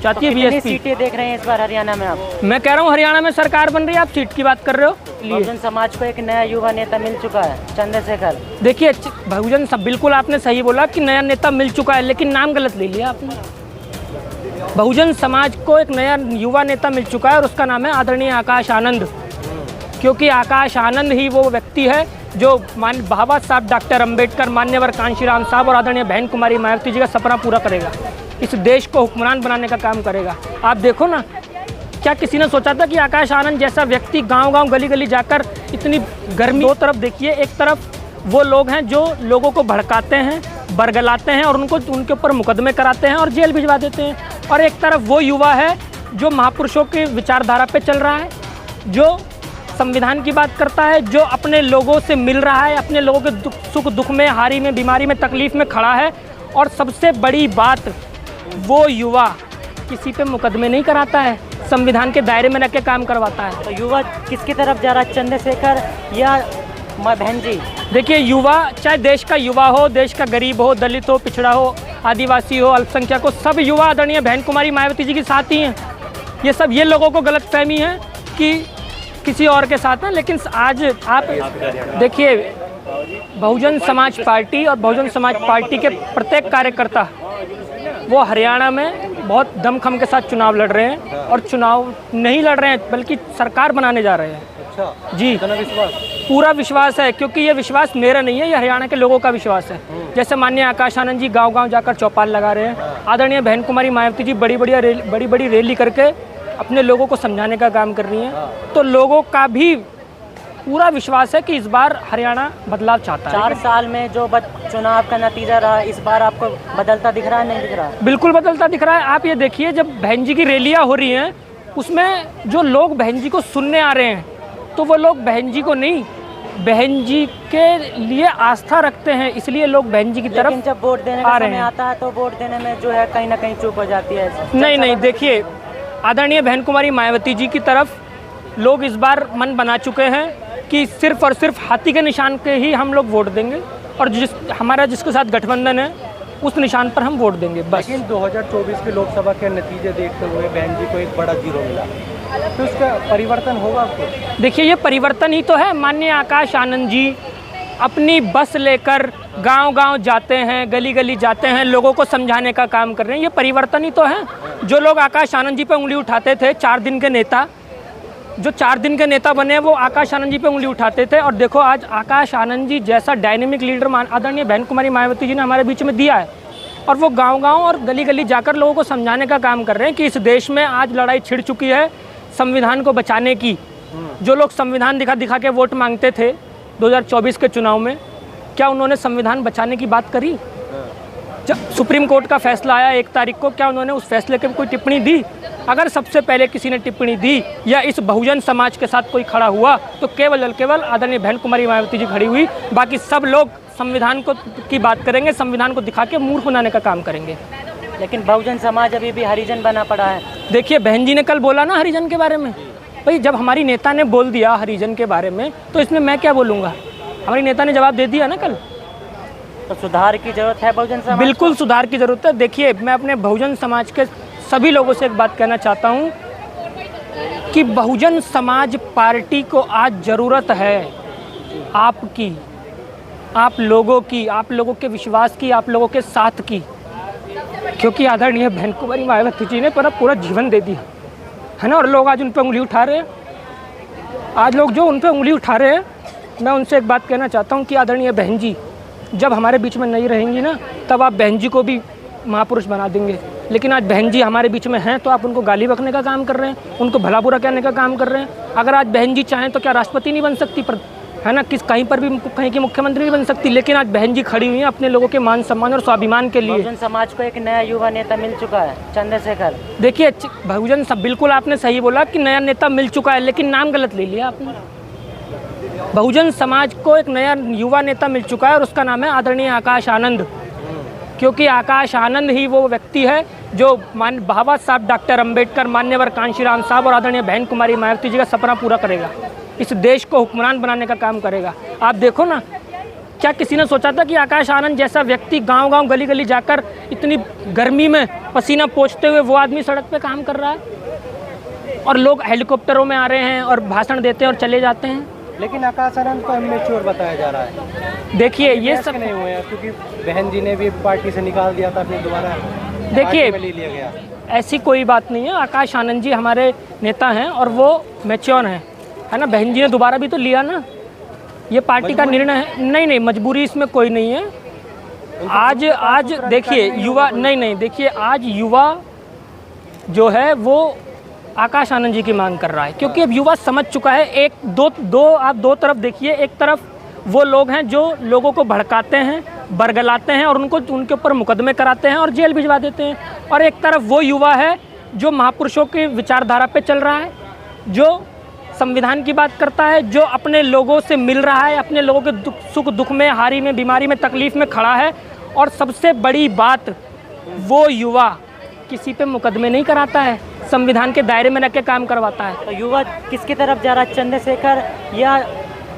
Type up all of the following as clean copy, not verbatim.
चाहती है कितनी बीएसपी। सीटें देख रहे हैं इस बार हरियाणा में आप? मैं कह रहा हूँ हरियाणा में सरकार बन रही है, आप सीट की बात कर रहे हो। बहुजन समाज को एक नया युवा नेता मिल चुका है, चंद्रशेखर। देखिए बहुजन सब, बिल्कुल आपने सही बोला कि नया नेता मिल चुका है, लेकिन नाम गलत ले लिया आपने। बहुजन समाज को एक नया युवा नेता मिल चुका है और उसका नाम है आदरणीय आकाश आनंद। क्योंकि आकाश आनंद ही वो व्यक्ति है जो बाबा साहब डॉक्टर अंबेडकर, मान्यवर कांशीराम साहब और आदरणीय बहन कुमारी मायावती जी का सपना पूरा करेगा। इस देश को हुक्मरान बनाने का काम करेगा। आप देखो ना, क्या किसी ने सोचा था कि आकाश आनंद जैसा व्यक्ति गांव-गांव, गली-गली जाकर इतनी गर्मी, दो तरफ देखिए, एक तरफ वो लोग हैं जो लोगों को भड़काते हैं, बरगलाते हैं और उनके ऊपर मुकदमे कराते हैं और जेल भिजवा देते हैं, और एक तरफ वो युवा है जो महापुरुषों की विचारधारा पे चल रहा है, जो संविधान की बात करता है, जो अपने लोगों से मिल रहा है, अपने लोगों के सुख दुख में, हारी में, बीमारी में, तकलीफ में खड़ा है। और सबसे बड़ी बात, वो युवा किसी पे मुकदमे नहीं कराता है, संविधान के दायरे में रख के काम करवाता है। तो युवा किसकी तरफ जा रहा है, चंद्रशेखर या बहन जी? देखिए युवा, चाहे देश का युवा हो, देश का गरीब हो, दलित हो, पिछड़ा हो, आदिवासी हो, अल्पसंख्यक हो, सब युवा आदरणीय बहन कुमारी मायावती जी के साथ ही हैं। ये लोगों को गलतफहमी है कि किसी और के साथ है, लेकिन आज आप देखिए बहुजन समाज पार्टी और बहुजन समाज पार्टी के प्रत्येक कार्यकर्ता वो हरियाणा में बहुत दमखम के साथ चुनाव लड़ रहे हैं, और चुनाव नहीं लड़ रहे हैं बल्कि सरकार बनाने जा रहे हैं। अच्छा जी, पूरा विश्वास है, क्योंकि ये विश्वास मेरा नहीं है, ये हरियाणा के लोगों का विश्वास है। जैसे माननीय आकाश आनंद जी गांव-गांव जाकर चौपाल लगा रहे हैं, आदरणीय बहन कुमारी मायावती जी बड़ी बड़ी रैली करके अपने लोगों को समझाने का काम कर रही हैं, तो लोगों का भी पूरा विश्वास है कि इस बार हरियाणा बदलाव चाहता है। 4 साल में जो चुनाव का नतीजा रहा, इस बार आपको बदलता दिख रहा है, नहीं दिख रहा? बिल्कुल बदलता दिख रहा है। आप ये देखिए, जब बहन जी की रैलियाँ हो रही हैं, उसमें जो लोग बहन जी को सुनने आ रहे हैं, तो वो लोग बहन जी को नहीं, बहन जी के लिए आस्था रखते हैं, इसलिए लोग बहन जी की तरफ। लेकिन जब वोट देने का समय आता है तो वोट देने में जो है कहीं ना कहीं चूक हो जाती है। नहीं, देखिए आदरणीय बहन कुमारी मायावती जी की तरफ लोग इस बार मन बना चुके हैं कि सिर्फ और सिर्फ हाथी के निशान के ही हम लोग वोट देंगे, और जिसके साथ गठबंधन है उस निशान पर हम वोट देंगे बस। लेकिन 2024 के लोकसभा के नतीजे देखते हुए बहन जी को एक बड़ा जीरो मिला, तो उसका परिवर्तन होगा आपको? देखिए ये परिवर्तन ही तो है। माननीय आकाश आनंद जी अपनी बस लेकर गांव-गांव जाते हैं, गली-गली जाते हैं, लोगों को समझाने का काम कर रहे हैं, ये परिवर्तन ही तो है। जो लोग आकाश आनंद जी पे उंगली उठाते थे, 4 दिन के नेता, जो 4 दिन के नेता बने वो आकाश आनंद जी पे उंगली उठाते थे, और देखो आज आकाश आनंद जी जैसा डायनेमिक लीडर आदरणीय बहन कुमारी मायावती जी ने हमारे बीच में दिया है, और वो गांव-गांव और गली-गली जाकर लोगों को समझाने का काम कर रहे हैं कि इस देश में आज लड़ाई छिड़ चुकी है संविधान को बचाने की। जो लोग संविधान दिखा के वोट मांगते थे 2024 के चुनाव में, क्या उन्होंने संविधान बचाने की बात करी? जब सुप्रीम कोर्ट का फैसला आया 1 तारीख को, क्या उन्होंने उस फैसले के कोई टिप्पणी दी? अगर सबसे पहले किसी ने टिप्पणी दी या इस बहुजन समाज के साथ कोई खड़ा हुआ, तो केवल आदरणीय बहन कुमारी मायावती जी खड़ी हुई। बाकी सब लोग संविधान की बात करेंगे, संविधान को दिखा के मूर्ख बनाने का काम करेंगे। लेकिन बहुजन समाज अभी भी हरिजन बना पड़ा है। देखिए बहन जी ने कल बोला ना हरिजन के बारे में, भाई जब हमारी नेता ने बोल दिया हरिजन के बारे में, तो इसमें मैं क्या बोलूँगा? हमारी नेता ने जवाब दे दिया ना कल। तो सुधार की जरूरत है बहुजन समाज? बिल्कुल सुधार की जरूरत है। देखिए मैं अपने बहुजन समाज के सभी लोगों से एक बात कहना चाहता हूँ कि बहुजन समाज पार्टी को आज ज़रूरत है आपकी, आप लोगों की, आप लोगों के विश्वास की, आप लोगों के साथ की, क्योंकि आदरणीय बहन कुमारी मायावती जी ने पूरा जीवन दे दिया है ना, और लोग आज उन पर उंगली उठा रहे हैं। आज लोग जो उन पर उंगली उठा रहे हैं, मैं उनसे एक बात कहना चाहता हूँ कि आदरणीय बहन जी जब हमारे बीच में नहीं रहेंगी ना, तब आप बहन जी को भी महापुरुष बना देंगे, लेकिन आज बहन जी हमारे बीच में हैं तो आप उनको गाली बकने का काम कर रहे हैं, उनको भला बुरा कहने का काम कर रहे हैं। अगर आज बहन जी चाहें तो क्या राष्ट्रपति नहीं बन सकती, पर है ना, कहीं पर भी कहीं की मुख्यमंत्री नहीं बन सकती, लेकिन आज बहन जी खड़ी हुई हैं अपने लोगों के मान सम्मान और स्वाभिमान के लिए। बहुजन समाज को एक नया युवा नेता मिल चुका है, चंद्रशेखर। देखिए बहुजन सब, बिल्कुल आपने सही बोला कि नया नेता मिल चुका है, लेकिन नाम गलत ले लिया आपने। बहुजन समाज को एक नया युवा नेता मिल चुका है और उसका नाम है आदरणीय आकाश आनंद। क्योंकि आकाश आनंद ही वो व्यक्ति है जो बाबा साहब डॉक्टर अंबेडकर, मान्यवर कांशीराम साहब और आदरणीय बहन कुमारी मायावती जी का सपना पूरा करेगा, इस देश को हुक्मरान बनाने का काम करेगा। आप देखो ना, क्या किसी ने सोचा था कि आकाश आनंद जैसा व्यक्ति गांव-गांव गली-गली जाकर इतनी गर्मी में पसीना पोंछते हुए वो आदमी सड़क पे काम कर रहा है और लोग हेलीकॉप्टरों में आ रहे हैं और भाषण देते हैं और चले जाते हैं। लेकिन आकाश आनंद को इमेच्योर बताया जा रहा है। देखिए ये सब नहीं हुए हैं क्योंकि बहन जी ने भी पार्टी से निकाल दिया था, फिर दोबारा देखिए ले लिया गया। ऐसी कोई बात नहीं है। आकाश आनंद जी हमारे नेता हैं और वो मैच्योर हैं, है ना। बहन जी ने दोबारा भी तो लिया ना, ये पार्टी का निर्णय है। नहीं, मजबूरी इसमें कोई नहीं है। आज देखिए युवा नहीं देखिए आज युवा जो है वो आकाश आनंद जी की मांग कर रहा है, क्योंकि अब युवा समझ चुका है। एक दो आप दो तरफ देखिए, एक तरफ वो लोग हैं जो लोगों को भड़काते हैं, बरगलाते हैं और उनके ऊपर मुकदमे कराते हैं और जेल भिजवा देते हैं, और एक तरफ वो युवा है जो महापुरुषों की विचारधारा पे चल रहा है, जो संविधान की बात करता है, जो अपने लोगों से मिल रहा है, अपने लोगों के सुख दुख में, हारी में, बीमारी में, तकलीफ में खड़ा है। और सबसे बड़ी बात, वो युवा किसी पे मुकदमे नहीं कराता है, संविधान के दायरे में रख के काम करवाता है। तो युवा किसकी तरफ जा रहा है, चंद्रशेखर या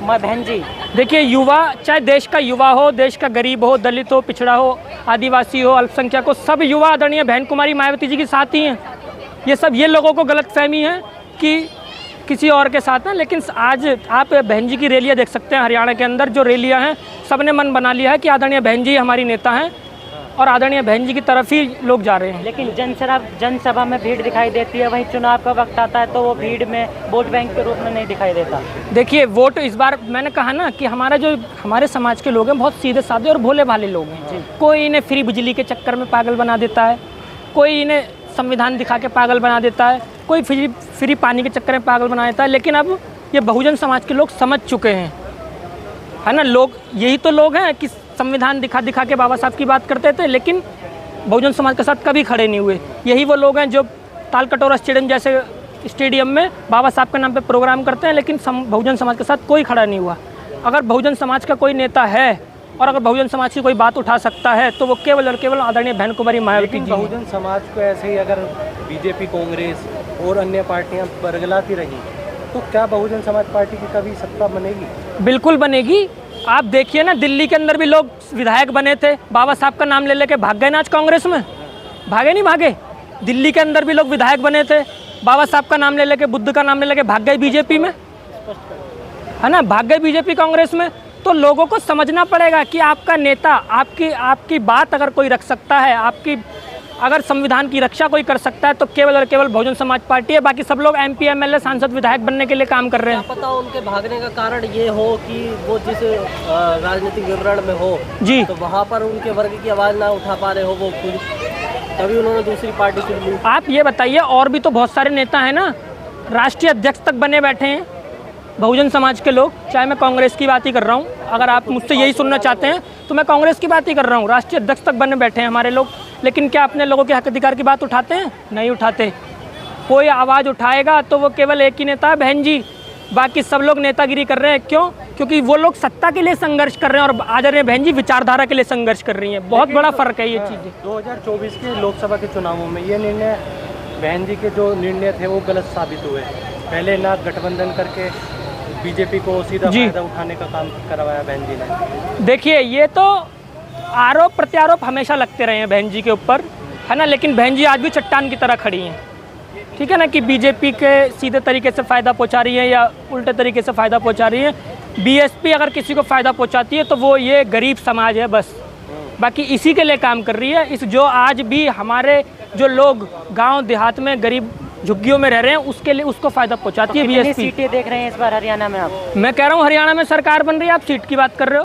बहन जी? देखिए युवा, चाहे देश का युवा हो, देश का गरीब हो, दलित हो, पिछड़ा हो, आदिवासी हो, अल्पसंख्यक हो, सब युवा आदरणीय बहन कुमारी मायावती जी के साथ ही हैं। ये लोगों को गलतफहमी है कि किसी और के साथ हैं, लेकिन आज आप बहन जी की रैलियाँ देख सकते हैं। हरियाणा के अंदर जो रैलियाँ हैं, सबने मन बना लिया है कि आदरणीय बहन जी हमारी नेता हैं और आदरणीय बहन जी की तरफ ही लोग जा रहे हैं। लेकिन जनसभा में भीड़ दिखाई देती है, वहीं चुनाव का वक्त आता है तो वो भीड़ में वोट बैंक के रूप में नहीं दिखाई देता। देखिए वोट इस बार, मैंने कहा ना कि हमारे समाज के लोग हैं बहुत सीधे साधे और भोले भाले लोग हैं। कोई इन्हें फ्री बिजली के चक्कर में पागल बना देता है, कोई इन्हें संविधान दिखा के पागल बना देता है, कोई फ्री पानी के चक्कर में पागल बना देता है। लेकिन अब ये बहुजन समाज के लोग समझ चुके हैं, है ना। लोग यही तो लोग हैं कि संविधान दिखा के बाबा साहब की बात करते थे, लेकिन बहुजन समाज के साथ कभी खड़े नहीं हुए। यही वो लोग हैं जो तालकटोरा स्टेडियम जैसे स्टेडियम में बाबा साहब के नाम पे प्रोग्राम करते हैं, लेकिन बहुजन समाज के साथ कोई खड़ा नहीं हुआ। अगर बहुजन समाज का कोई नेता है और अगर बहुजन समाज की कोई बात उठा सकता है तो वो केवल और केवल आदरणीय बहन कुमारी मायावती जी। बहुजन समाज को ऐसे ही अगर बीजेपी, कांग्रेस और अन्य पार्टियां बरगलाती रही तो क्या बहुजन समाज पार्टी की कभी सत्ता बनेगी? बिल्कुल बनेगी। आप देखिए ना, दिल्ली के अंदर भी लोग विधायक बने थे, बाबा साहब का नाम ले लेके भाग गए ना आज कांग्रेस में। भागे नहीं भागे? दिल्ली के अंदर भी लोग विधायक बने थे, बाबा साहब का नाम ले लेके, बुद्ध का नाम ले लेके भाग गए बीजेपी में, है ना। भाग गए बीजेपी कांग्रेस में। तो लोगों को समझना पड़ेगा कि आपका नेता, आपकी बात अगर कोई रख सकता है, आपकी अगर संविधान की रक्षा कोई कर सकता है तो केवल और केवल बहुजन समाज पार्टी है। बाकी सब लोग MP, MLA, सांसद, विधायक बनने के लिए काम कर रहे हैं। क्या पता उनके भागने का कारण ये हो कि वो जिस राजनीतिक विवरण में हो जी, तो वहाँ पर उनके वर्ग की आवाज़ ना उठा पा रहे हो वो खुद, तभी उन्होंने दूसरी पार्टी चुन ली। आप ये बताइए, और भी तो बहुत सारे नेता हैं ना, राष्ट्रीय अध्यक्ष तक बने बैठे हैं बहुजन समाज के लोग। चाहे मैं कांग्रेस की बात ही कर रहा हूँ, अगर आप मुझसे यही सुनना चाहते हैं तो मैं कांग्रेस की बात ही कर रहा हूँ। राष्ट्रीय अध्यक्ष तक बने बैठे हैं हमारे लोग, लेकिन क्या अपने लोगों के हक अधिकार की बात उठाते हैं? नहीं उठाते। कोई आवाज़ उठाएगा तो वो केवल एक ही नेता है, बहन जी। बाकी सब लोग नेतागिरी कर रहे हैं। क्यों? क्योंकि वो लोग सत्ता के लिए संघर्ष कर रहे हैं और आदरणीय बहन जी विचारधारा के लिए संघर्ष कर रही हैं। बहुत बड़ा फर्क है ये चीज़ें। 2024 के लोकसभा के चुनावों में ये निर्णय, बहन जी के जो निर्णय थे वो गलत साबित हुए। पहले ना गठबंधन करके बीजेपी को सीधा फायदा उठाने का काम करवाया बहन जी ने। देखिए ये तो आरोप प्रत्यारोप हमेशा लगते रहे हैं बहन जी के ऊपर, है ना। लेकिन बहन जी आज भी चट्टान की तरह खड़ी हैं, ठीक है ना, कि बीजेपी के सीधे तरीके से फ़ायदा पहुंचा रही है या उल्टे तरीके से फ़ायदा पहुंचा रही है। BSP अगर किसी को फ़ायदा पहुंचाती है तो वो ये गरीब समाज है बस, बाकी इसी के लिए काम कर रही है। इस जो आज भी हमारे जो लोग गाँव देहात में गरीब झुग्गियों में रह रहे हैं उसके लिए, उसको फ़ायदा पहुंचाती है BSP। सीटें देख रहे हैं इस बार हरियाणा में आप? मैं कह रहा हूँ हरियाणा में सरकार बन रही है, आप सीट की बात कर रहे हो।